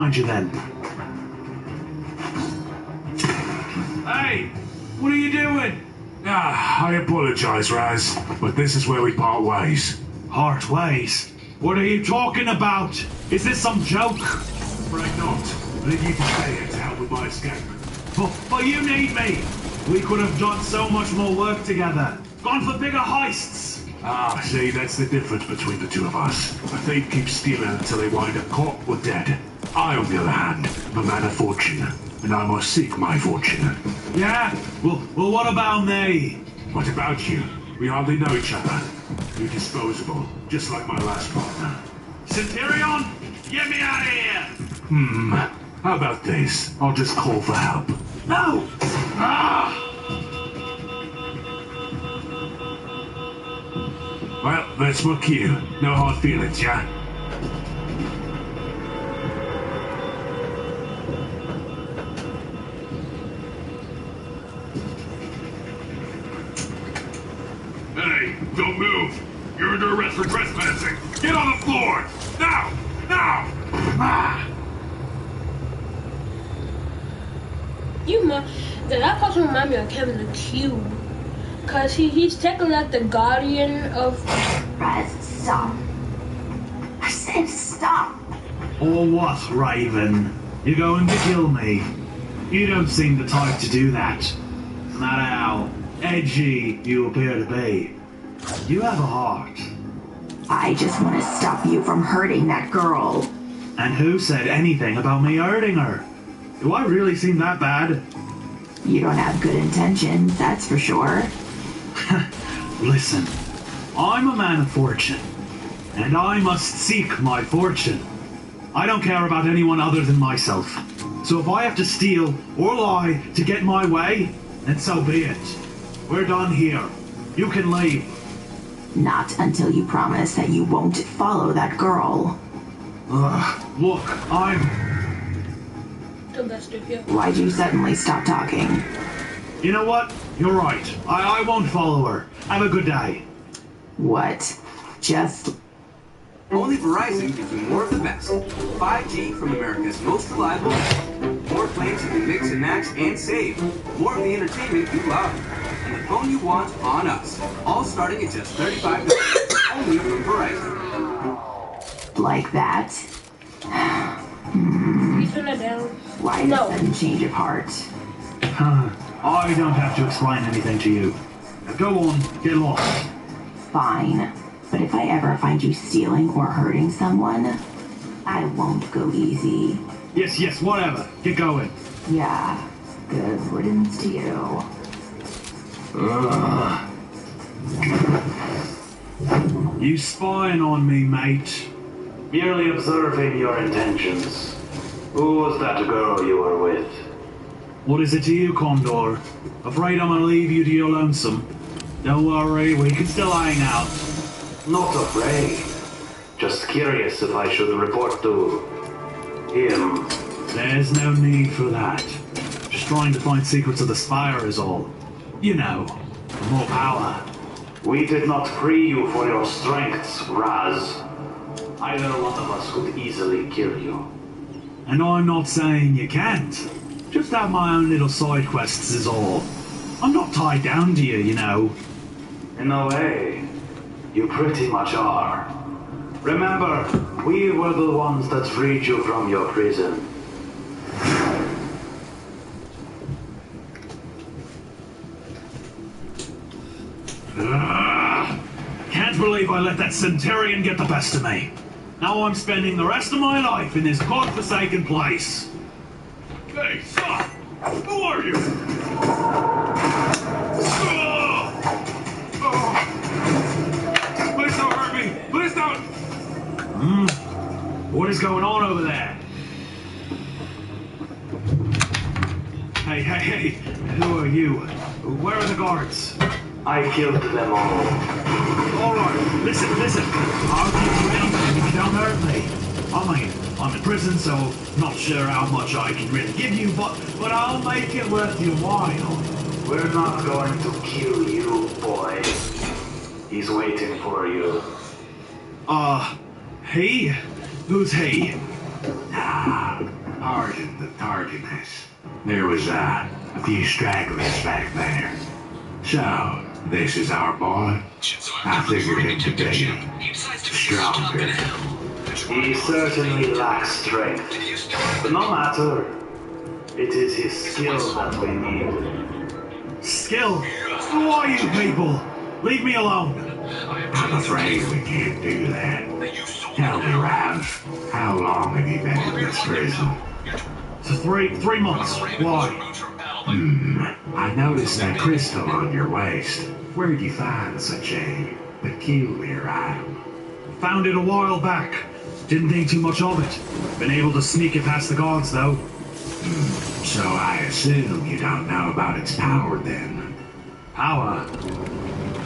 Mind you then. Hey! What are you doing? I apologize, Raz, but this is where we part ways. Part ways? What are you talking about? Is this some joke? Afraid not. I need you to stay here to help with my escape. But you need me! We could have done so much more work together. Gone for bigger heists! See, that's the difference between the two of us. A thief keeps stealing until they wind up caught or dead. I, on the other hand, am a man of fortune, and I must seek my fortune. Yeah? Well, what about me? What about you? We hardly know each other. You're disposable, just like my last partner. Centurion, get me out of here! How about this? I'll just call for help. No! Well, that's my cue. No hard feelings, yeah? Hey, don't move! You're under arrest for trespassing! Get on the floor! Now! Now! That person remind me of Kevin the Cube. Cause he's taking like the guardian of... Raz, stop. I said stop. Or what, Raven? You're going to kill me? You don't seem the type to do that. No matter how edgy you appear to be, you have a heart. I just want to stop you from hurting that girl. And who said anything about me hurting her? Do I really seem that bad? You don't have good intentions, that's for sure. Listen, I'm a man of fortune, and I must seek my fortune. I don't care about anyone other than myself. So if I have to steal or lie to get my way, then so be it. We're done here. You can leave. Not until you promise that you won't follow that girl. Look, the best of you. Why'd you suddenly stop talking? You know what? You're right. I won't follow her. Have a good day. What? Just... Only Verizon gives you more of the best. 5G from America's most reliable network. More plans you can mix and match and save. More of the entertainment you love. And the phone you want on us. All starting at just $35. Only from Verizon. like that? He's gonna down. Why the sudden change of heart? I don't have to explain anything to you. Now go on, get lost. Fine. But if I ever find you stealing or hurting someone, I won't go easy. Yes, whatever. Get going. Yeah. Good riddance to you. You spying on me, mate? Merely observing your intentions. Who was that girl you were with? What is it to you, Condor? Afraid I'm gonna leave you to your lonesome? Don't worry, we can still hang out. Not afraid. Just curious if I should report to him. There's no need for that. Just trying to find secrets of the Spire is all. You know, more power. We did not free you for your strengths, Raz. Either one of us could easily kill you. And I'm not saying you can't. Just have my own little side quests is all. I'm not tied down to you, you know. In a way, you pretty much are. Remember, we were the ones that freed you from your prison. Can't believe I let that Centurion get the best of me. Now I'm spending the rest of my life in this godforsaken place. Hey, stop! Who are you? Please don't hurt me! Please don't! What is going on over there? Hey, who are you? Where are the guards? I killed them all. Alright, listen. I'll keep you in if you don't hurt me. I'm in prison, so not sure how much I can really give you, but I'll make it worth your while. We're not going to kill you, boy. He's waiting for you. He? Who's he? Now Pardon the tardiness. There was a few stragglers back there. So, this is our boy? I figured him to be stronger. He certainly lacks strength. But no matter. It is his skill that we need. Skill? Who are you people? Leave me alone. I'm afraid we can't do that. Tell me, Raz, how long have you been in this prison? So 3 months. Why? I noticed that crystal on your waist. Where'd you find such a peculiar item? Found it a while back. Didn't think too much of it. Been able to sneak it past the guards, though. So I assume you don't know about its power, then? Power?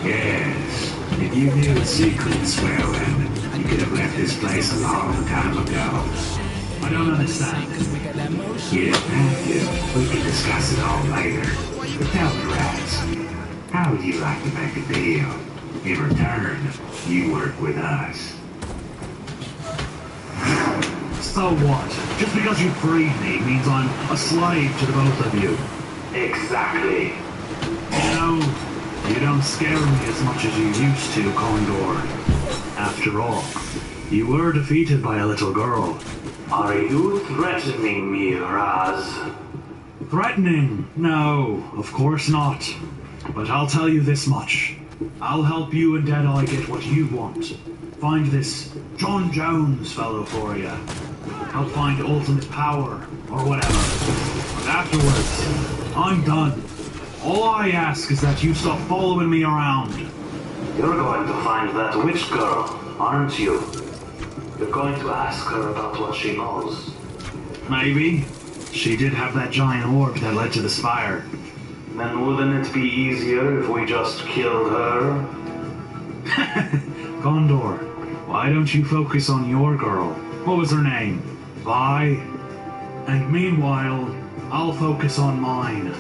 Yes. If you knew its secrets, well, then you could have left this place a long time ago. I don't understand. You don't have to. We can discuss it all later. But tell me, Raz, how would you like to make a deal? In return, you work with us. So what? Just because you freed me means I'm a slave to the both of you. Exactly. You don't scare me as much as you used to, Condor. After all, you were defeated by a little girl. Are you threatening me, Raz? Threatening? No, of course not. But I'll tell you this much. I'll help you and Deadeye get what you want. Find this John Jones fellow for you. Help find ultimate power, or whatever. But afterwards, I'm done. All I ask is that you stop following me around. You're going to find that witch girl, aren't you? You're going to ask her about what she knows. Maybe. She did have that giant orb that led to the spire. Then wouldn't it be easier if we just killed her? Gondor, why don't you focus on your girl? What was her name? Vi? And meanwhile, I'll focus on mine.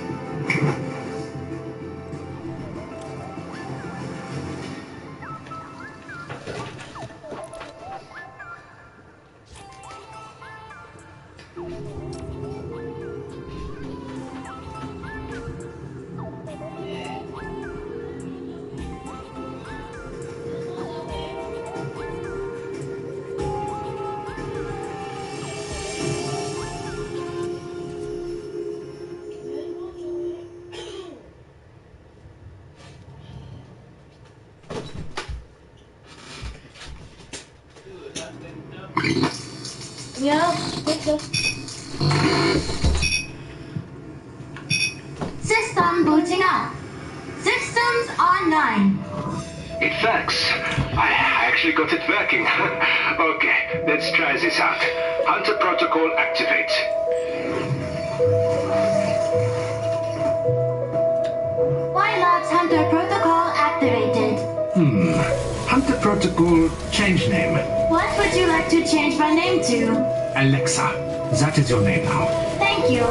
Ja, bitte. System booting up. Systems online. Thanks. I actually got it working. Okay, let's try this out. Hunter protocol activate. Labs Hunter protocol activated. Hunter protocol change name. What would you like to change my name to? Alexa. That is your name now. Thank you.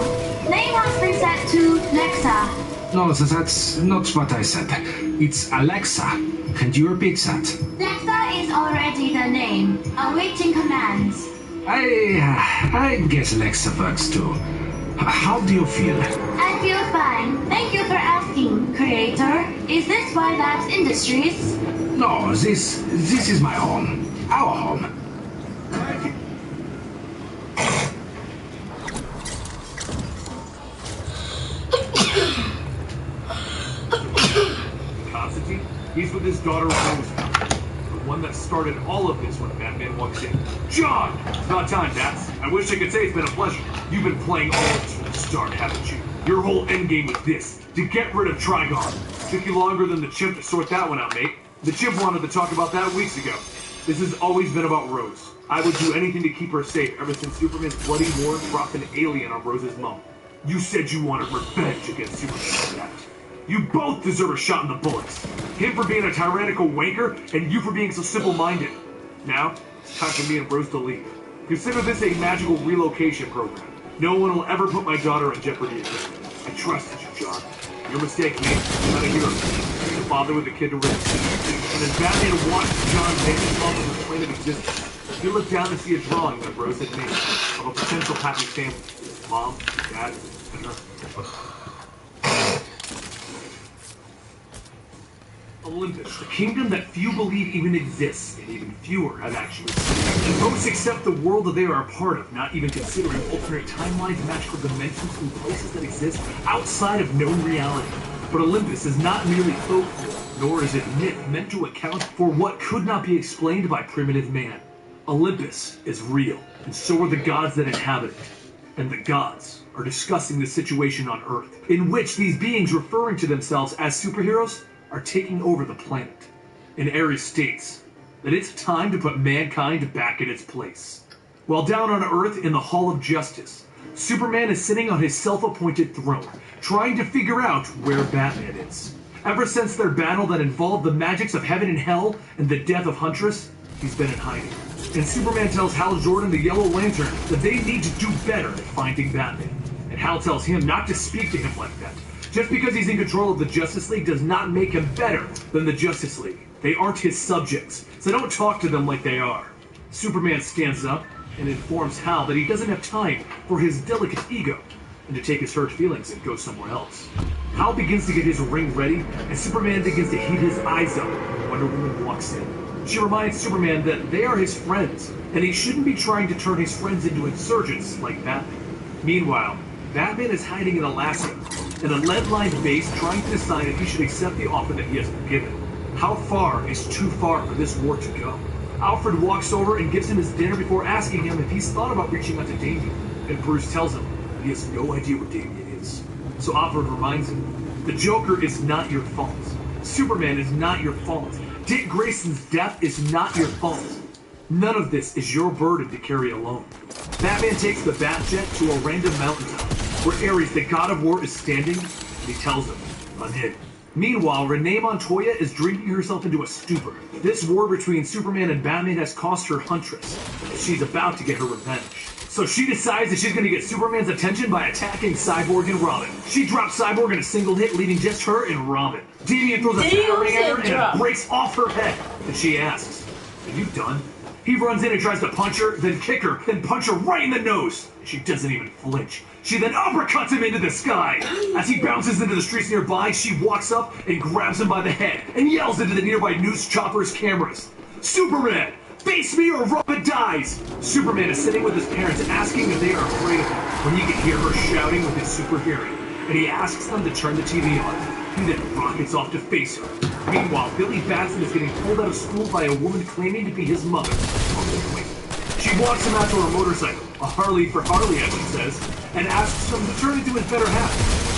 Name has been set to Nexa. No, that's not what I said. It's Alexa. Can you repeat that? Nexa is already the name. Awaiting commands. I guess Alexa works too. How do you feel? I feel fine. Thank you for asking, creator. Is this Y Labs Industries? No, this is my home. Our home. Constantine? He's with his daughter Rose now. The one that started all of this when Batman walks in. John! It's not time, Bats. I wish I could say it's been a pleasure. You've been playing all of this from the start, haven't you? Your whole endgame was this, to get rid of Trigon. Took you longer than the chimp to sort that one out, mate. The chimp wanted to talk about that weeks ago. This has always been about Rose. I would do anything to keep her safe ever since Superman's bloody war dropped an alien on Rose's mom. You said you wanted revenge against Superman for that. You both deserve a shot in the bullets. Him for being a tyrannical wanker, and you for being so simple-minded. Now, it's time for me and Rose to leave. Consider this a magical relocation program. No one will ever put my daughter in jeopardy again. I trusted you, John. Your mistake, mate. You're not a hero. The father with a kid to raise. And as Batman watched John take his mom from the plane of existence, You look down and see a drawing that Rose had made of a potential happy family. Mom, Dad, and her. Olympus, the kingdom that few believe even exists, and even fewer have actually seen. Most accept the world that they are a part of, not even considering alternate timelines, magical dimensions, and places that exist outside of known reality. But Olympus is not merely folklore, nor is it myth meant to account for what could not be explained by primitive man. Olympus is real, and so are the gods that inhabit it. And the gods are discussing the situation on Earth, in which these beings referring to themselves as superheroes are taking over the planet. And Ares states that it's time to put mankind back in its place. While down on Earth in the Hall of Justice, Superman is sitting on his self-appointed throne, trying to figure out where Batman is. Ever since their battle that involved the magics of heaven and hell and the death of Huntress, he's been in hiding. And Superman tells Hal Jordan, the Yellow Lantern, that they need to do better at finding Batman. And Hal tells him not to speak to him like that. Just because he's in control of the Justice League does not make him better than the Justice League. They aren't his subjects, so don't talk to them like they are. Superman stands up and informs Hal that he doesn't have time for his delicate ego, and to take his hurt feelings and go somewhere else. Hal begins to get his ring ready, and Superman begins to heat his eyes up when Wonder Woman walks in. She reminds Superman that they are his friends, and he shouldn't be trying to turn his friends into insurgents like Batman. Meanwhile, Batman is hiding in Alaska, in a lead-lined base, trying to decide if he should accept the offer that he has been given. How far is too far for this war to go? Alfred walks over and gives him his dinner before asking him if he's thought about reaching out to Damian, and Bruce tells him that he has no idea where Damian is. So Alfred reminds him, the Joker is not your fault. Superman is not your fault. Dick Grayson's death is not your fault. None of this is your burden to carry alone. Batman takes the Batjet to a random mountaintop, where Ares, the god of war, is standing, and he tells him, unhidden. Meanwhile, Renee Montoya is drinking herself into a stupor. This war between Superman and Batman has cost her Huntress, and she's about to get her revenge. So she decides that she's going to get Superman's attention by attacking Cyborg and Robin. She drops Cyborg in a single hit, leaving just her and Robin. Damian throws a batarang at her and it breaks off her head. And she asks, are you done? He runs in and tries to punch her, then kick her, then punch her right in the nose. She doesn't even flinch. She then uppercuts him into the sky. As he bounces into the streets nearby, she walks up and grabs him by the head and yells into the nearby news chopper's cameras, Superman, face me or Robin dies! Superman is sitting with his parents asking if they are afraid of him when he can hear her shouting with his super hearing, and he asks them to turn the TV on. He then rockets off to face her. Meanwhile, Billy Batson is getting pulled out of school by a woman claiming to be his mother. She walks him out to her motorcycle, a Harley for Harley as she says, and asks him to turn into his better half.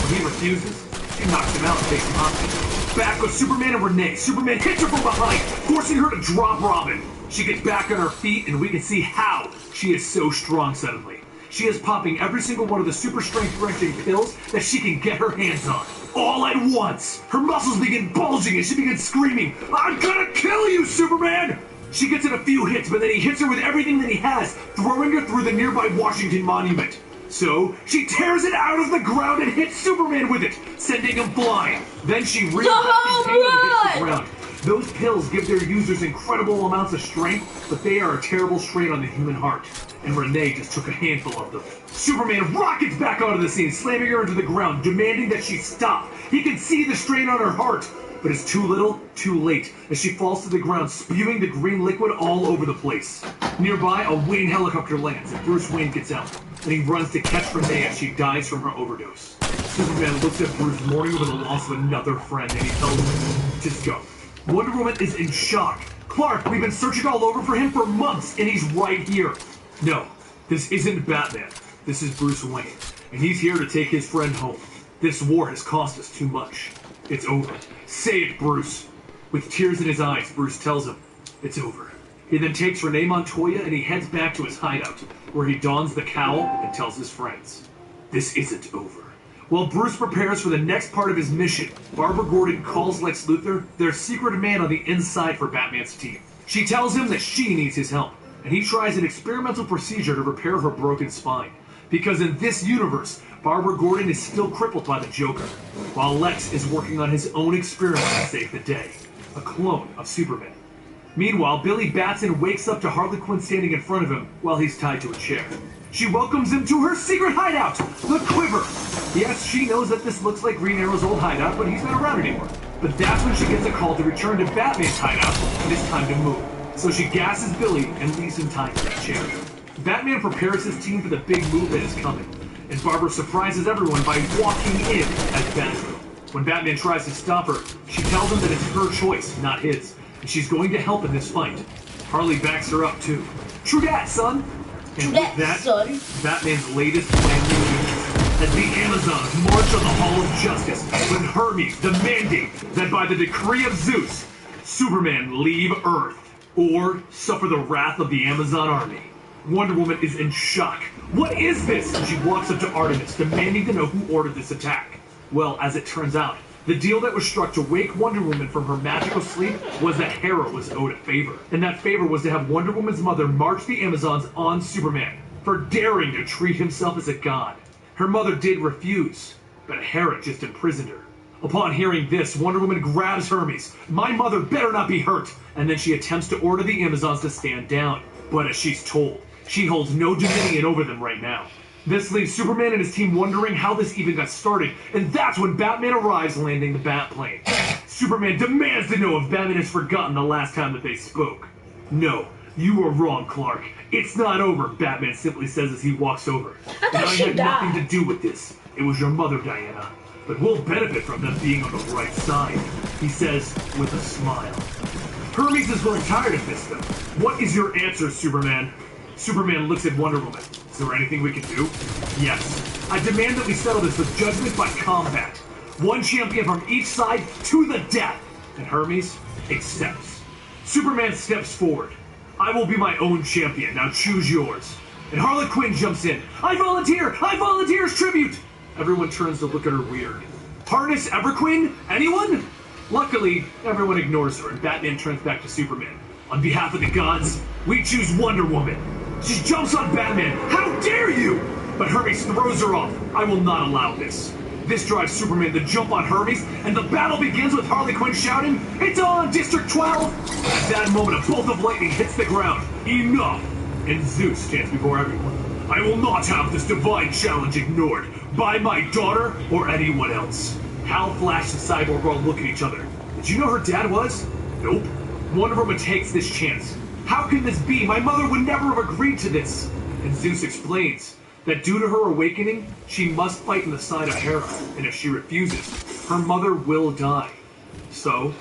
When he refuses, she knocks him out and takes him hostage. Back with Superman and Renee, Superman hits her from behind, forcing her to drop Robin. She gets back on her feet, and we can see how she is so strong suddenly. She is popping every single one of the super strength wrenching pills that she can get her hands on. All at once! Her muscles begin bulging and she begins screaming, I'm gonna kill you, Superman! She gets in a few hits, but then he hits her with everything that he has, throwing her through the nearby Washington Monument. So, she tears it out of the ground and hits Superman with it, sending him flying. Then she reels back in pain and hits the ground. Those pills give their users incredible amounts of strength, but they are a terrible strain on the human heart. And Renee just took a handful of them. Superman rockets back onto the scene, slamming her into the ground, demanding that she stop. He can see the strain on her heart, but it's too little, too late, as she falls to the ground, spewing the green liquid all over the place. Nearby, a Wayne helicopter lands, and Bruce Wayne gets out, and he runs to catch Renee as she dies from her overdose. Superman looks at Bruce mourning over the loss of another friend, and he tells him, just go. Wonder Woman is in shock. Clark, we've been searching all over for him for months, and he's right here. No, this isn't Batman. This is Bruce Wayne, and he's here to take his friend home. This war has cost us too much. It's over. Say it, Bruce. With tears in his eyes, Bruce tells him, it's over. He then takes Renee Montoya and he heads back to his hideout, where he dons the cowl and tells his friends, this isn't over. While Bruce prepares for the next part of his mission, Barbara Gordon calls Lex Luthor their secret man on the inside for Batman's team. She tells him that she needs his help, and he tries an experimental procedure to repair her broken spine. Because in this universe, Barbara Gordon is still crippled by the Joker, while Lex is working on his own experiment to save the day, a clone of Superman. Meanwhile, Billy Batson wakes up to Harley Quinn standing in front of him while he's tied to a chair. She welcomes him to her secret hideout, the Quiver. Yes, she knows that this looks like Green Arrow's old hideout, but he's not around anymore. But that's when she gets a call to return to Batman's hideout, and it's time to move. So she gasses Billy and leaves him tied to that chair. Batman prepares his team for the big move that is coming, and Barbara surprises everyone by walking in as Batgirl. When Batman tries to stop her, she tells him that it's her choice, not his, and she's going to help in this fight. Harley backs her up too. True dat, son! And with that, son. Batman's latest plan begins. As the Amazons march on the Hall of Justice, with Hermes demanding that by the decree of Zeus, Superman leave Earth, or suffer the wrath of the Amazon army. Wonder Woman is in shock. What is this? And she walks up to Artemis, demanding to know who ordered this attack. Well, as it turns out, the deal that was struck to wake Wonder Woman from her magical sleep was that Hera was owed a favor. And that favor was to have Wonder Woman's mother march the Amazons on Superman for daring to treat himself as a god. Her mother did refuse, but Hera just imprisoned her. Upon hearing this, Wonder Woman grabs Hermes. My mother better not be hurt! And then she attempts to order the Amazons to stand down. But as she's told, she holds no dominion over them right now. This leaves Superman and his team wondering how this even got started, and that's when Batman arrives landing the Batplane. Superman demands to know if Batman has forgotten the last time that they spoke. No, you are wrong, Clark. It's not over, Batman simply says as he walks over. And I had nothing to do with this. It was your mother, Diana. But we'll benefit from them being on the right side, he says with a smile. Hermes is growing tired of this, though. What is your answer, Superman? Superman looks at Wonder Woman. Is there anything we can do? Yes. I demand that we settle this with judgment by combat. One champion from each side to the death. And Hermes accepts. Superman steps forward. I will be my own champion. Now choose yours. And Harley Quinn jumps in. I volunteer! I volunteer as tribute! Everyone turns to look at her weird. Harness Everqueen? Anyone? Luckily, everyone ignores her and Batman turns back to Superman. On behalf of the gods, we choose Wonder Woman. She jumps on Batman. How dare you! But Hermes throws her off. I will not allow this. This drives Superman to jump on Hermes, and the battle begins with Harley Quinn shouting, "It's on, District 12! At that moment, a bolt of lightning hits the ground. Enough! And Zeus stands before everyone. I will not have this divine challenge ignored by my daughter or anyone else. Hal, Flash, and Cyborg all look at each other. Did you know her dad was? Nope. Wonder Woman takes this chance. How can this be? My mother would never have agreed to this. And Zeus explains that due to her awakening, she must fight on the side of Hera, and if she refuses, her mother will die. So,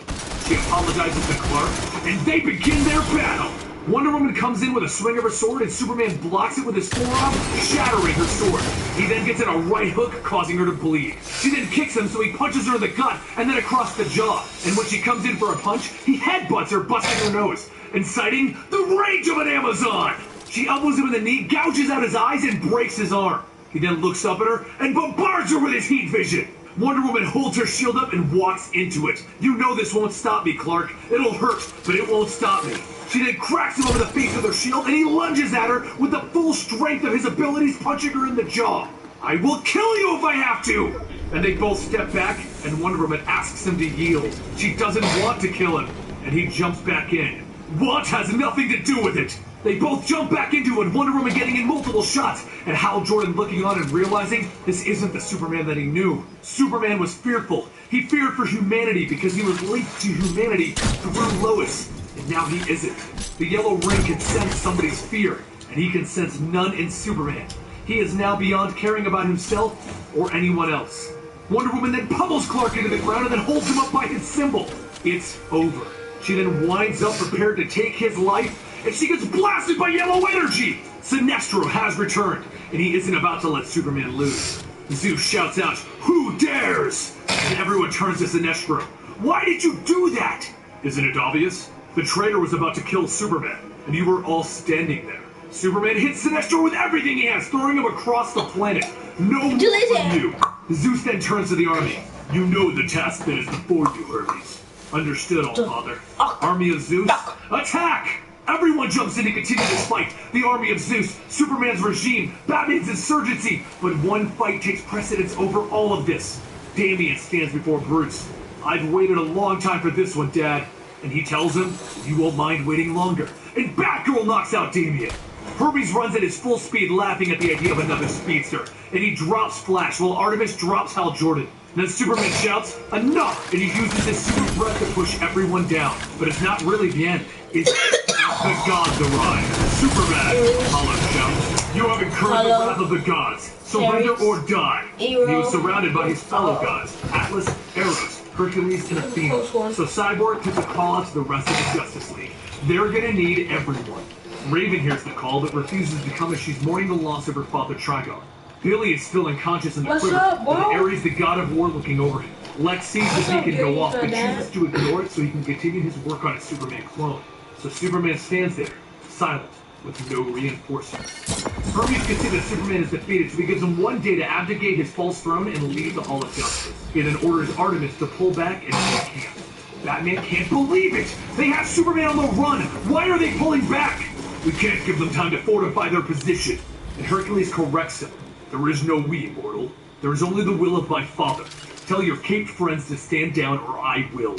she apologizes to Clark, and they begin their battle! Wonder Woman comes in with a swing of her sword, and Superman blocks it with his forearm, shattering her sword. He then gets in a right hook, causing her to bleed. She then kicks him, so he punches her in the gut, and then across the jaw. And when she comes in for a punch, he headbutts her, busting her nose, inciting the rage of an Amazon! She elbows him in the knee, gouges out his eyes, and breaks his arm. He then looks up at her and bombards her with his heat vision. Wonder Woman holds her shield up and walks into it. You know this won't stop me, Clark. It'll hurt, but it won't stop me. She then cracks him over the face with her shield, and he lunges at her with the full strength of his abilities, punching her in the jaw. I will kill you if I have to! And they both step back, and Wonder Woman asks him to yield. She doesn't want to kill him, and he jumps back in. Want has nothing to do with it! They both jump back into it, Wonder Woman getting in multiple shots, and Hal Jordan looking on and realizing this isn't the Superman that he knew. Superman was fearful. He feared for humanity because he was linked to humanity through Lois, and now he isn't. The Yellow Ring can sense somebody's fear, and he can sense none in Superman. He is now beyond caring about himself or anyone else. Wonder Woman then pummels Clark into the ground and then holds him up by his symbol. It's over. She then winds up prepared to take his life, and she gets blasted by yellow energy! Sinestro has returned, and he isn't about to let Superman lose. Zeus shouts out, "Who dares?" And everyone turns to Sinestro. Why did you do that? Isn't it obvious? The traitor was about to kill Superman, and you were all standing there. Superman hits Sinestro with everything he has, throwing him across the planet. No more from you. Zeus then turns to the army. You know the task that is before you, Hermes. Understood, All-Father. Army of Zeus, attack! Everyone jumps in to continue this fight. The army of Zeus, Superman's regime, Batman's insurgency. But one fight takes precedence over all of this. Damian stands before Bruce. I've waited a long time for this one, Dad. and he tells him, you won't mind waiting longer. And Batgirl knocks out Damian. Hermes runs at his full speed, laughing at the idea of another speedster, and he drops Flash while Artemis drops Hal Jordan. Then Superman shouts, enough! And he uses his super breath to push everyone down. But it's not really the end. It's the gods arrive. Superman, Hollow shouts, you have incurred the wrath of the gods. Surrender or die. And he was surrounded by his fellow gods, Atlas, Eros, Hercules, and Athena. So Cyborg puts a call out to the rest of the Justice League. They're gonna need everyone. Raven hears the call but refuses to come as she's mourning the loss of her father Trigon. Billy is still unconscious in the quiver, with Ares, the god of war, looking over him. Lex sees the beacon go off but chooses to ignore it so he can continue his work on his Superman clone. So Superman stands there, silent, with no reinforcements. Hermes can see that Superman is defeated, so he gives him one day to abdicate his false throne and leave the Hall of Justice. He then orders Artemis to pull back and take camp. Batman can't believe it! They have Superman on the run! Why are they pulling back? We can't give them time to fortify their position. And Hercules corrects him. There is no we, mortal. There is only the will of my father. Tell your caped friends to stand down or I will.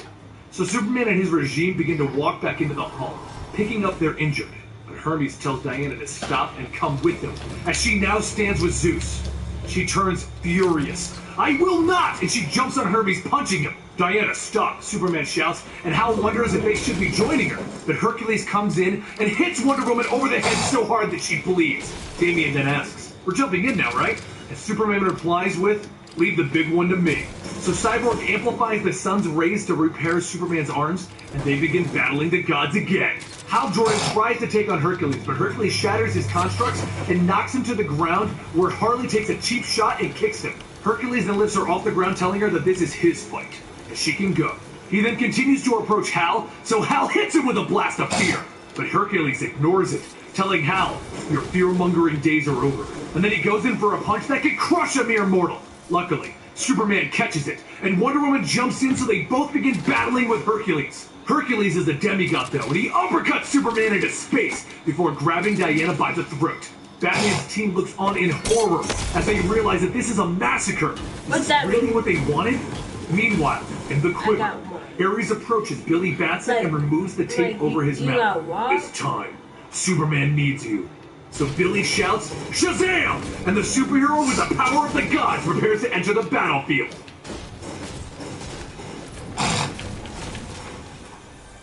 So Superman and his regime begin to walk back into the hall, picking up their injured. But Hermes tells Diana to stop and come with them, as she now stands with Zeus. She turns furious. I will not! And she jumps on Hermes, punching him. Diana, stop, Superman shouts, and Hal wonders if they should be joining her. But Hercules comes in and hits Wonder Woman over the head so hard that she bleeds. Damian then asks, we're jumping in now, right? And Superman replies with, leave the big one to me. So Cyborg amplifies the sun's rays to repair Superman's arms, and they begin battling the gods again. Hal Jordan tries to take on Hercules, but Hercules shatters his constructs and knocks him to the ground, where Harley takes a cheap shot and kicks him. Hercules then lifts her off the ground, telling her that this is his fight, and she can go. He then continues to approach Hal, so Hal hits him with a blast of fear. But Hercules ignores it, telling Hal, your fear-mongering days are over. And then he goes in for a punch that could crush a mere mortal. Luckily, Superman catches it, and Wonder Woman jumps in so they both begin battling with Hercules. Hercules is a demigod though, and he uppercuts Superman into space before grabbing Diana by the throat. Batman's team looks on in horror as they realize that this is a massacre. Is this really what they wanted? Meanwhile, in the quiver, Ares approaches Billy Batson and removes the tape over his mouth. It's time. Superman needs you. So Billy shouts, Shazam! And the superhero with the power of the gods prepares to enter the battlefield.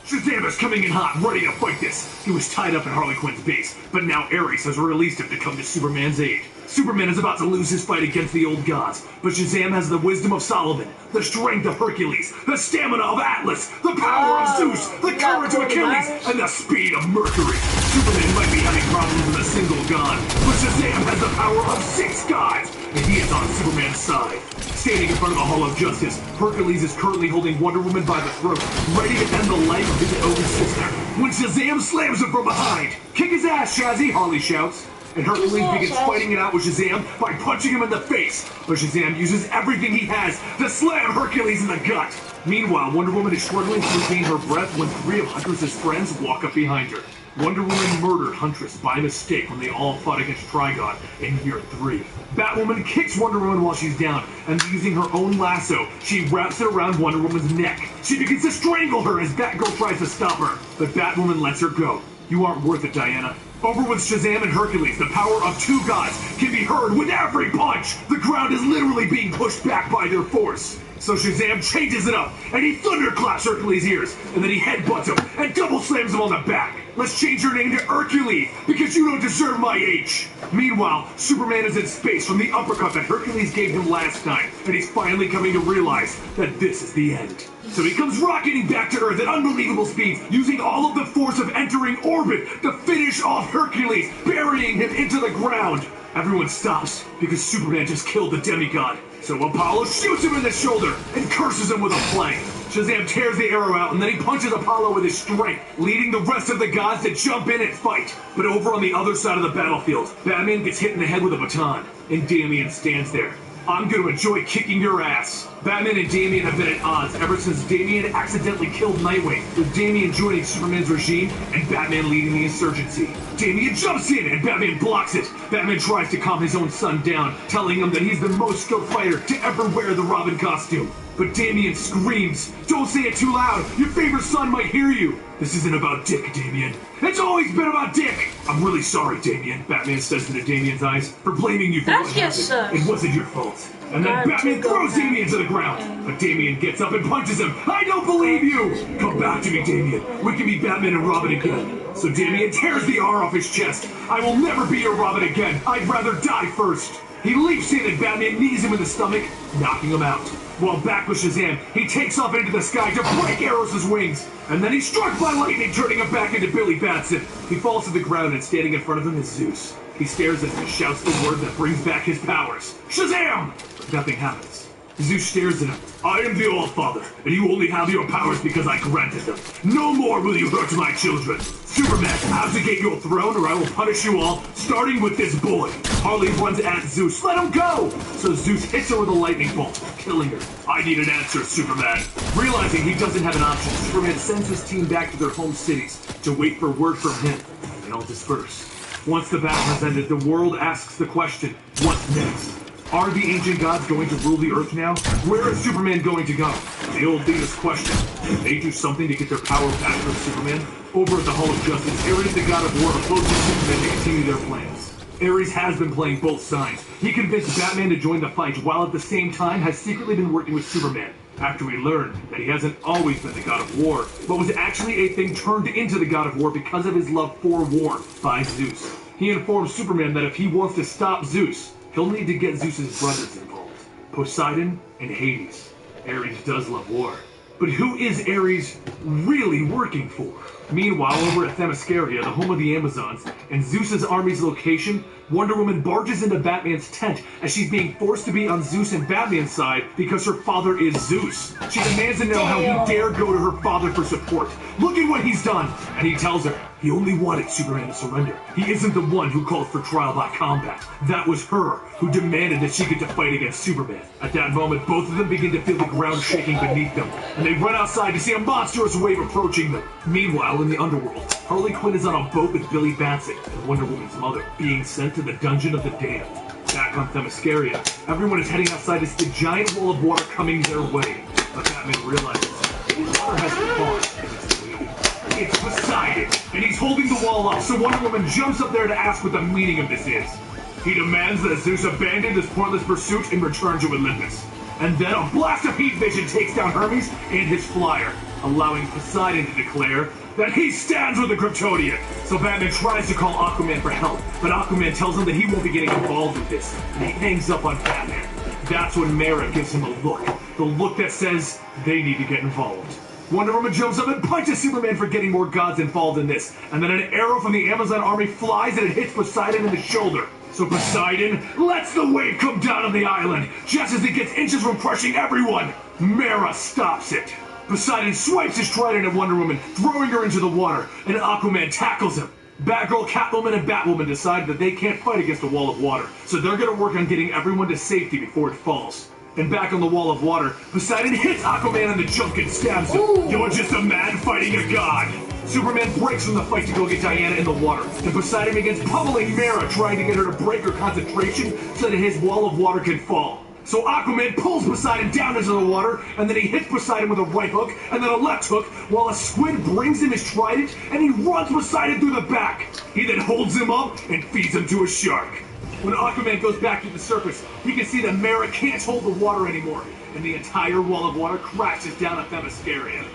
Shazam is coming in hot, ready to fight this. He was tied up in Harley Quinn's base, but now Ares has released him to come to Superman's aid. Superman is about to lose his fight against the old gods, but Shazam has the wisdom of Solomon, the strength of Hercules, the stamina of Atlas, the power of Zeus, the courage of Achilles, and the speed of Mercury. Superman might be having problems with a single god, but Shazam has the power of 6 gods, and he is on Superman's side. Standing in front of the Hall of Justice, Hercules is currently holding Wonder Woman by the throat, ready to end the life of his own sister, when Shazam slams him from behind. Kick his ass, Shazzy, Harley shouts. And Hercules begins fighting it out with Shazam by punching him in the face. But Shazam uses everything he has to slam Hercules in the gut. Meanwhile, Wonder Woman is struggling to regain her breath when 3 of Huntress's friends walk up behind her. Wonder Woman murdered Huntress by mistake when they all fought against Trigon in year 3. Batwoman kicks Wonder Woman while she's down, and using her own lasso, she wraps it around Wonder Woman's neck. She begins to strangle her as Batgirl tries to stop her, but Batwoman lets her go. You aren't worth it, Diana. Over with Shazam and Hercules, the power of 2 gods can be heard with every punch! The ground is literally being pushed back by their force. So Shazam changes it up, and he thunderclaps Hercules' ears, and then he headbutts him and double slams him on the back. Let's change your name to Hercules, because you don't deserve my H. Meanwhile, Superman is in space from the uppercut that Hercules gave him last time, and he's finally coming to realize that this is the end. So he comes rocketing back to Earth at unbelievable speeds, using all of the force of entering orbit to finish off Hercules, burying him into the ground. Everyone stops, because Superman just killed the demigod. So Apollo shoots him in the shoulder and curses him with a flame. Shazam tears the arrow out, and then he punches Apollo with his strength, leading the rest of the gods to jump in and fight. But over on the other side of the battlefield, Batman gets hit in the head with a baton, and Damian stands there. I'm gonna enjoy kicking your ass. Batman and Damian have been at odds ever since Damian accidentally killed Nightwing, with Damian joining Superman's regime and Batman leading the insurgency. Damian jumps in and Batman blocks it. Batman tries to calm his own son down, telling him that he's the most skilled fighter to ever wear the Robin costume. But Damian screams, "Don't say it too loud! Your favorite son might hear you!" "This isn't about Dick, Damian. It's always been about Dick!" "I'm really sorry, Damian," Batman says into Damian's eyes, "for blaming you for That's what just happened. It wasn't your fault." And then Batman throws Damian to the ground. But Damian gets up and punches him. "I don't believe you!" "Come back to me, Damian. We can be Batman and Robin again." So Damian tears the R off his chest. "I will never be your Robin again. I'd rather die first." He leaps in and Batman knees him in the stomach, knocking him out. While back with Shazam, he takes off into the sky to break Eros' wings. And then he's struck by lightning, turning him back into Billy Batson. He falls to the ground and standing in front of him is Zeus. He stares as he shouts the word that brings back his powers. "Shazam!" But nothing happens. Zeus stares at him. "I am the All-Father, and you only have your powers because I granted them. No more will you hurt my children. Superman, abdicate your throne or I will punish you all, starting with this boy." Harley runs at Zeus. "Let him go!" So Zeus hits her with a lightning bolt, killing her. "I need an answer, Superman." Realizing he doesn't have an option, Superman sends his team back to their home cities to wait for word from him, and they all disperse. Once the battle has ended, the world asks the question, what's next? Are the ancient gods going to rule the Earth now? Where is Superman going to go? The old leaders question. Can they do something to get their power back from Superman? Over at the Hall of Justice, Ares, the god of war, opposes Superman to continue their plans. Ares has been playing both sides. He convinced Batman to join the fight, while at the same time has secretly been working with Superman. After we learned that he hasn't always been the god of war, but was actually a thing turned into the god of war because of his love for war by Zeus. He informs Superman that if he wants to stop Zeus, he'll need to get Zeus's brothers involved, Poseidon and Hades. Ares does love war. But who is Ares really working for? Meanwhile, over at Themyscira, the home of the Amazons, and Zeus's army's location, Wonder Woman barges into Batman's tent as she's being forced to be on Zeus and Batman's side because her father is Zeus. She demands to know how he dared go to her father for support. Look at what he's done! And he tells her he only wanted Superman to surrender. He isn't the one who called for trial by combat. That was her who demanded that she get to fight against Superman. At that moment, both of them begin to feel the ground shaking beneath them, and they run outside to see a monstrous wave approaching them. Meanwhile, in the underworld, Harley Quinn is on a boat with Billy Batson and Wonder Woman's mother, being sent to the Dungeon of the Damned. Back on Themyscira, everyone is heading outside to see the giant wall of water coming their way. But Batman realizes the water has to fall. It's Poseidon, and he's holding the wall up, so Wonder Woman jumps up there to ask what the meaning of this is. He demands that Zeus abandon this pointless pursuit and return to Olympus. And then a blast of heat vision takes down Hermes and his flyer, allowing Poseidon to declare that he stands with the Kryptonian. So Batman tries to call Aquaman for help, but Aquaman tells him that he won't be getting involved with this, and he hangs up on Batman. That's when Mera gives him a look, the look that says they need to get involved. Wonder Woman jumps up and punches Superman for getting more gods involved in this, and then an arrow from the Amazon army flies and it hits Poseidon in the shoulder. So Poseidon lets the wave come down on the island, just as it gets inches from crushing everyone. Mera stops it. Poseidon swipes his trident at Wonder Woman, throwing her into the water, and Aquaman tackles him. Batgirl, Catwoman, and Batwoman decide that they can't fight against a wall of water, so they're gonna work on getting everyone to safety before it falls. And back on the wall of water, Poseidon hits Aquaman in the junk and stabs him. Ooh. You're just a man fighting a god. Superman breaks from the fight to go get Diana in the water, and Poseidon begins pummeling Mera, trying to get her to break her concentration so that his wall of water can fall. So Aquaman pulls Poseidon down into the water, and then he hits Poseidon with a right hook, and then a left hook, while a squid brings him his trident, and he runs Poseidon through the back. He then holds him up and feeds him to a shark. When Aquaman goes back to the surface, he can see that Mera can't hold the water anymore, and the entire wall of water crashes down at Themyscira.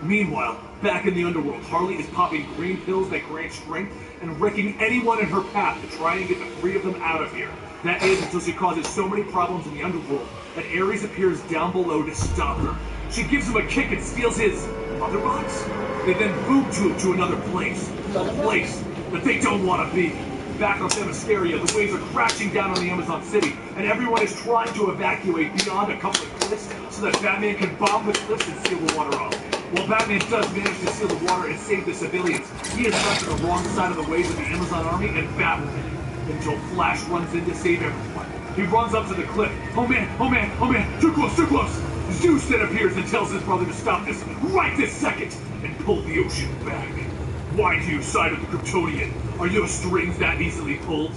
Meanwhile, back in the underworld, Harley is popping green pills that grant strength and wrecking anyone in her path to try and get the three of them out of here. That is until she causes so many problems in the underworld that Ares appears down below to stop her. She gives him a kick and steals his mother box. They then boom tube to another place, a place that they don't want to be. Back on Themyscira, the waves are crashing down on the Amazon city, and everyone is trying to evacuate beyond a couple of cliffs so that Batman can bomb the cliffs and seal the water off. While Batman does manage to seal the water and save the civilians, he is left on the wrong side of the waves of the Amazon army and Batwoman, until Flash runs in to save everyone. He runs up to the cliff. Oh man, oh man, oh man, too close, too close! Zeus then appears and tells his brother to stop this right this second and pull the ocean back. Why do you side with the Kryptonian? Are your strings that easily pulled?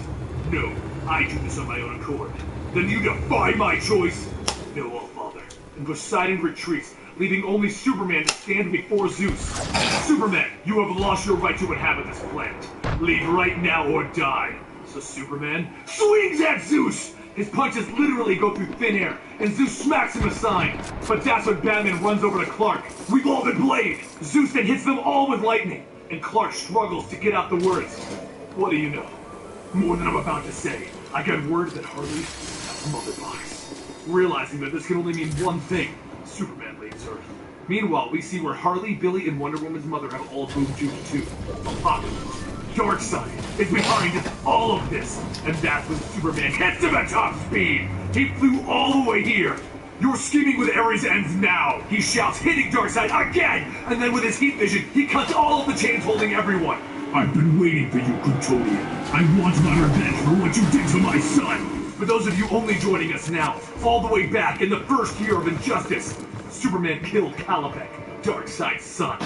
No, I do this on my own accord. Then you defy my choice? No, All-Father. And Poseidon retreats, leaving only Superman to stand before Zeus. Superman, you have lost your right to inhabit this planet. Leave right now or die. So Superman swings at Zeus! His punches literally go through thin air, and Zeus smacks him aside. But that's when Batman runs over to Clark. We've all been played! Zeus then hits them all with lightning, and Clark struggles to get out the words. What do you know? More than I'm about to say. I got word that Harley has mother box. Realizing that this can only mean one thing, Superman leaves Earth. Meanwhile, we see where Harley, Billy, and Wonder Woman's mother have all moved to Apocalypse. Darkseid is behind all of this, and that's when Superman hits him at top speed. He flew all the way here. Your scheming with Ares ends now. He shouts, hitting Darkseid again, and then with his heat vision, he cuts all of the chains holding everyone. I've been waiting for you, Kryptonian. I want my revenge for what you did to my son. For those of you only joining us now, all the way back in the first year of Injustice, Superman killed Kalibek, Darkseid's son.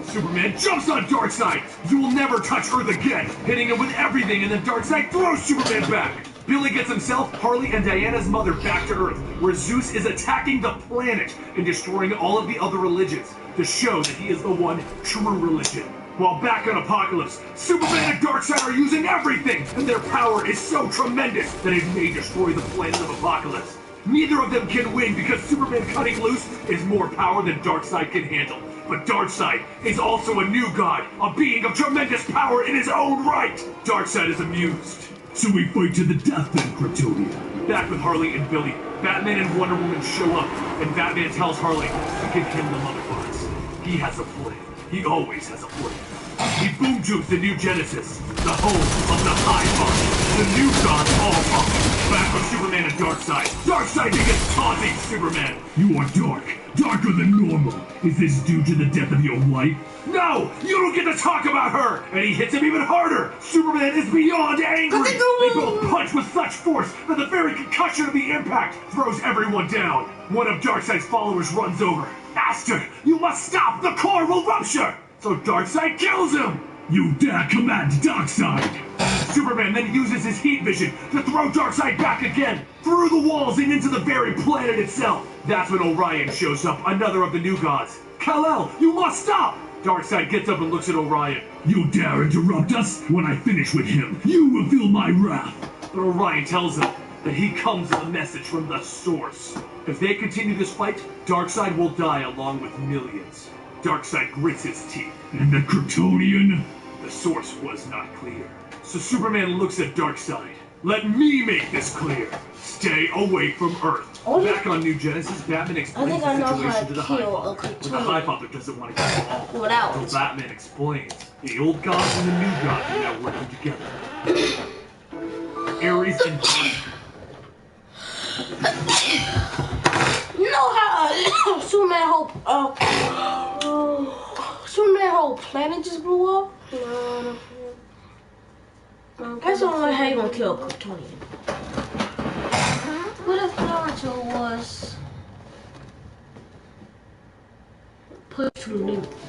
Superman jumps on Darkseid! You will never touch Earth again! Hitting him with everything, and then Darkseid throws Superman back! Billy gets himself, Harley, and Diana's mother back to Earth, where Zeus is attacking the planet and destroying all of the other religions to show that he is the one true religion. While back on Apocalypse, Superman and Darkseid are using everything, and their power is so tremendous that it may destroy the planet of Apocalypse. Neither of them can win because Superman cutting loose is more power than Darkseid can handle. But Darkseid is also a new god, a being of tremendous power in his own right. Darkseid is amused. So we fight to the death then, Kryptonia. Back with Harley and Billy, Batman and Wonder Woman show up, and Batman tells Harley he can kill the Mother Box. He has a plan. He always has a plan. He boom jukes the new Genesis, the home of the High Father, the new god All-Father. Back with Superman and Darkseid. Darkseid begins taunting Superman. You are dark. Darker than normal. Is this due to the death of your wife? No! You don't get to talk about her! And he hits him even harder! Superman is beyond angry! They both punch with such force that the very concussion of the impact throws everyone down. One of Darkseid's followers runs over. Bastard! You must stop! The core will rupture! So Darkseid kills him! You dare command Darkseid! Superman then uses his heat vision to throw Darkseid back again, through the walls and into the very planet itself. That's when Orion shows up, another of the new gods. Kal-El, you must stop! Darkseid gets up and looks at Orion. You dare interrupt us? When I finish with him, you will feel my wrath. But Orion tells him that he comes with a message from the Source. If they continue this fight, Darkseid will die along with millions. Darkseid grits his teeth. And the Kryptonian? The Source was not clear. So Superman looks at Darkseid. Let me make this clear. Stay away from Earth. Back on New Genesis, Batman explains the situation to the High Father. But the High Father doesn't want to get involved. Without. So Batman explains. The old gods and the new gods are now working together. Ares and You know how Superman whole planet just blew up? That's the only way how you gonna kill Kryptonian. What if Naruto was Put to nuke.